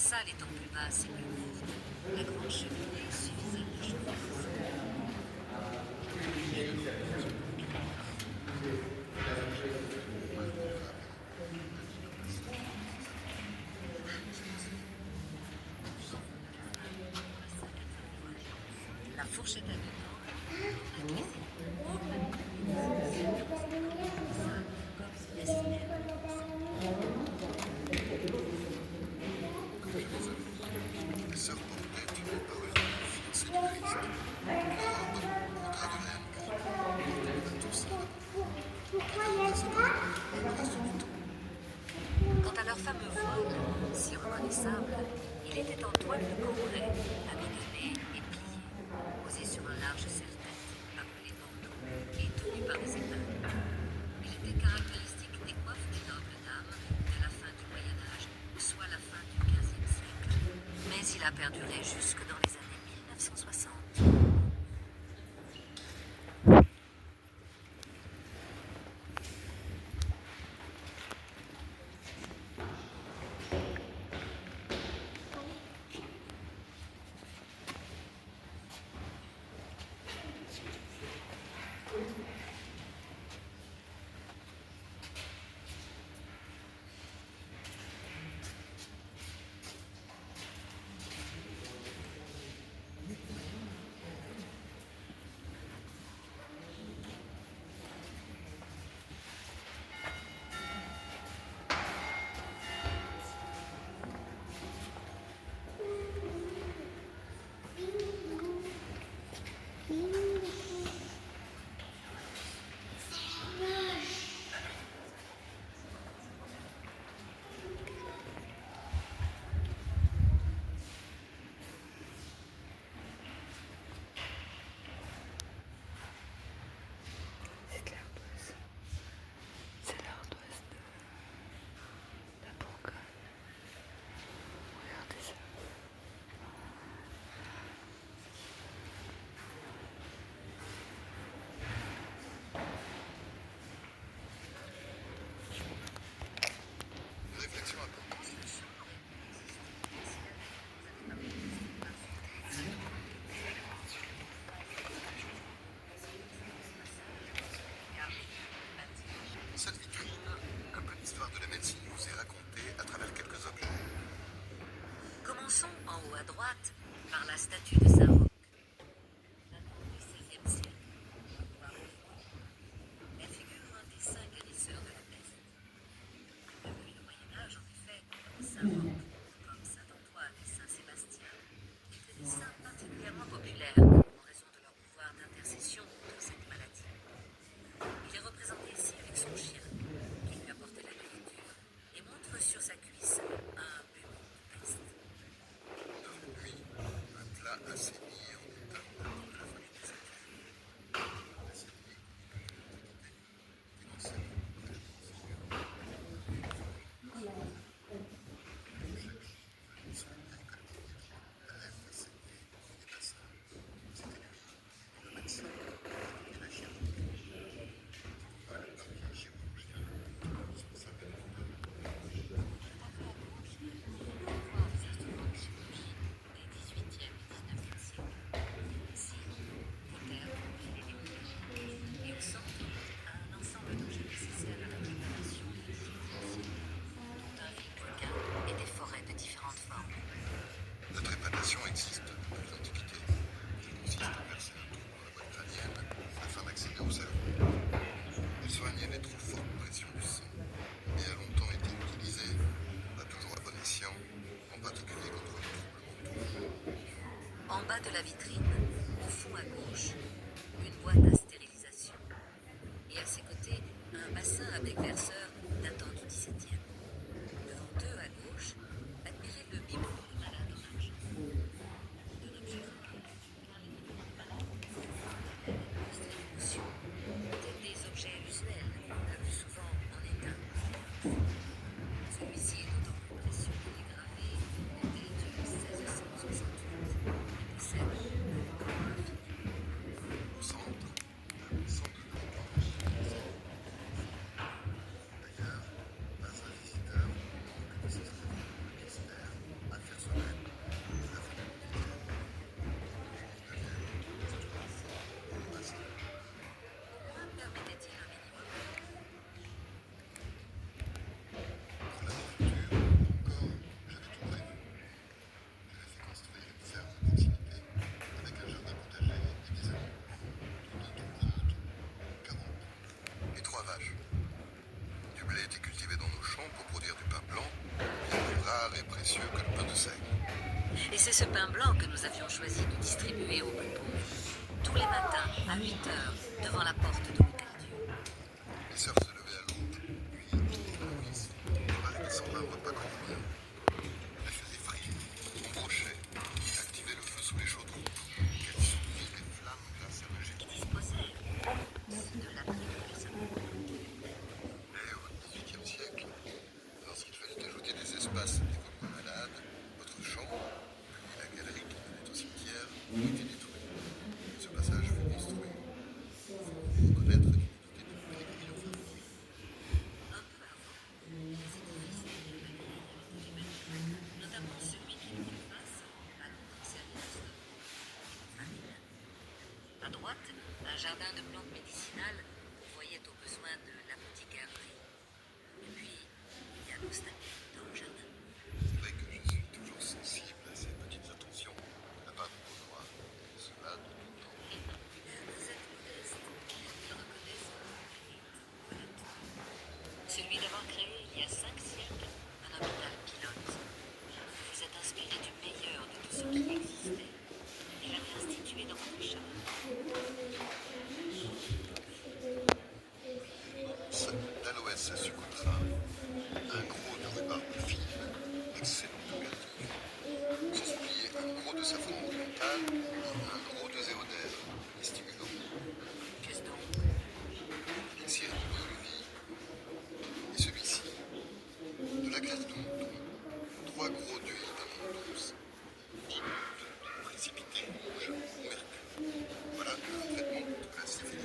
salle étant plus basse et plus courte, la grande cheminée suffisait pour chauffer le feu. La fourchette à deux dents, la cuisine. Professeur portait une parure fiancée du risque. Robe, contrat de laine gris, tout ça. Le reste du temps. Quant à leur fameux voile, si reconnaissable, il était en toile de cambrai, amidonné et plié, posé sur un large serre-tête, appelé bandeau, et tenu par les épingles. Il était caractéristique des coiffes des nobles dames de la fin du Moyen-Âge, soit la fin du XVe siècle. Mais il a perduré jusque dans les années 1960. C'est l'ardoise de la Bourgogne. Regardez ça. Réflexion à porter. Cette vitrine, un peu d'histoire de la médecine vous est racontée à travers quelques objets. Commençons en haut à droite par la statue de Saint-Roch. Datant du XVIe siècle, elle figure un des 5 guérisseurs de la peste. Depuis le Moyen-Âge, en effet, Saint-Roch, comme Saint-Antoine et Saint-Sébastien, étaient des saints particulièrement populaires en raison de leur pouvoir d'intercession contre cette maladie. Il est représenté ici avec son chien, qui lui apportait la guérison, et montre sur sa cuisse un bumeau de peste. Devant lui, un plat assaini en état de la folie des satyres. Assaini, qui n'en sait La trépanation existe depuis l'Antiquité. Elle consiste à percer un trou dans la boîte crânienne afin d'accéder au cerveau. Elle soigne les trop fortes pressions du sang et a longtemps été utilisée, pas toujours à bon escient, en particulier contre les troubles mentaux. En bas de la vitrine, au fond à gauche, une boîte à stérilisation. Et à ses côtés, un bassin avec verseur datant du XVIIe. Devant eux, à gauche, admirez le biberon du malade en argent. Un objet remarquable, car les biberons des malades ont distribution, tels des objets usuels, le plus souvent en état. Celui-ci est d'autant plus précieux qu'il est gravé, daté du 1668, et possède denrée précieux que le pain de seigle. Et c'est ce pain blanc que nous avions choisi de distribuer aux plus pauvres. Tous les matins, à 8 heures, devant la porte de l'hôtel Dieu. Les sœurs se levaient à l'aube, puis quittaient la nourrice, préparer les 120 repas quotidiens. Elles faisaient frire, embrochaient, activaient le feu sous les chaudrons. Qu'elles soufflaient les flammes grâce à la Qui jetée. disposait de l'abri du personnel. Mais au XVIIIe siècle, lorsqu'il fallut ajouter des espaces dévolus aux malades, votre chambre, puis la galerie qui menait au cimetière, ont été détruits. Ce passage fut construit. Il faut reconnaître qu'il était d'une périllerie infamie. Un peu avant, les édifices de la galerie avaient été magnifiques, notamment celui qui était face à l'entrée service familiale. À droite, un jardin de plantes médicinales pourvoyait aux besoins de l'apothicairerie. Et puis, il y a l'ostacule dans le jardin. C'est vrai que je suis toujours sensible à ces petites attentions de la part de Benoît, et cela de tout temps. Vous êtes modeste, ils reconnaissent votre mérite. Voilà tout. Celui d'avoir créé, il y a 5 siècles, un hôpital pilote. Vous vous êtes inspiré du meilleur de tout ce qui existait et l'avez institué dans votre chemin. D'aloès à Sucotra, un gros de rhubarbe fine, excellent de gâteau. Se supplier un gros de safran oriental et un gros de zéodaire, les stimulant. Qu'est-ce donc? L'élixir de longue vie. Et celui-ci, de la graisse de mouton, 3 gros d'huile d'amande douce, 10 gouttes de précipité rouge au mercure. Voilà un traitement contre la syphilis.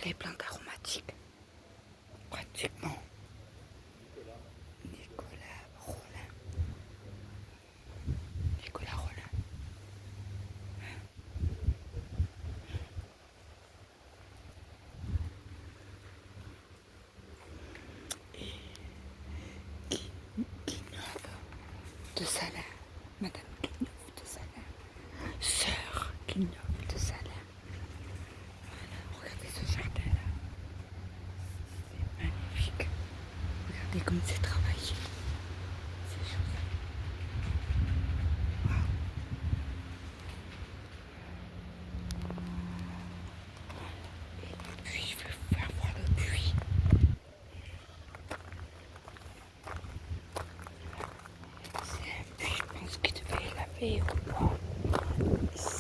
Les plantes aromatiques, pratiquement. Nicolas Rollin. Nicolas Rollin. Et qui innove de Regardez comme c'est travaillé. C'est joli. Waouh. Et puis je vais vous faire voir le puits. C'est un puits, je pense qu'il devait laver ou quoi. Ici.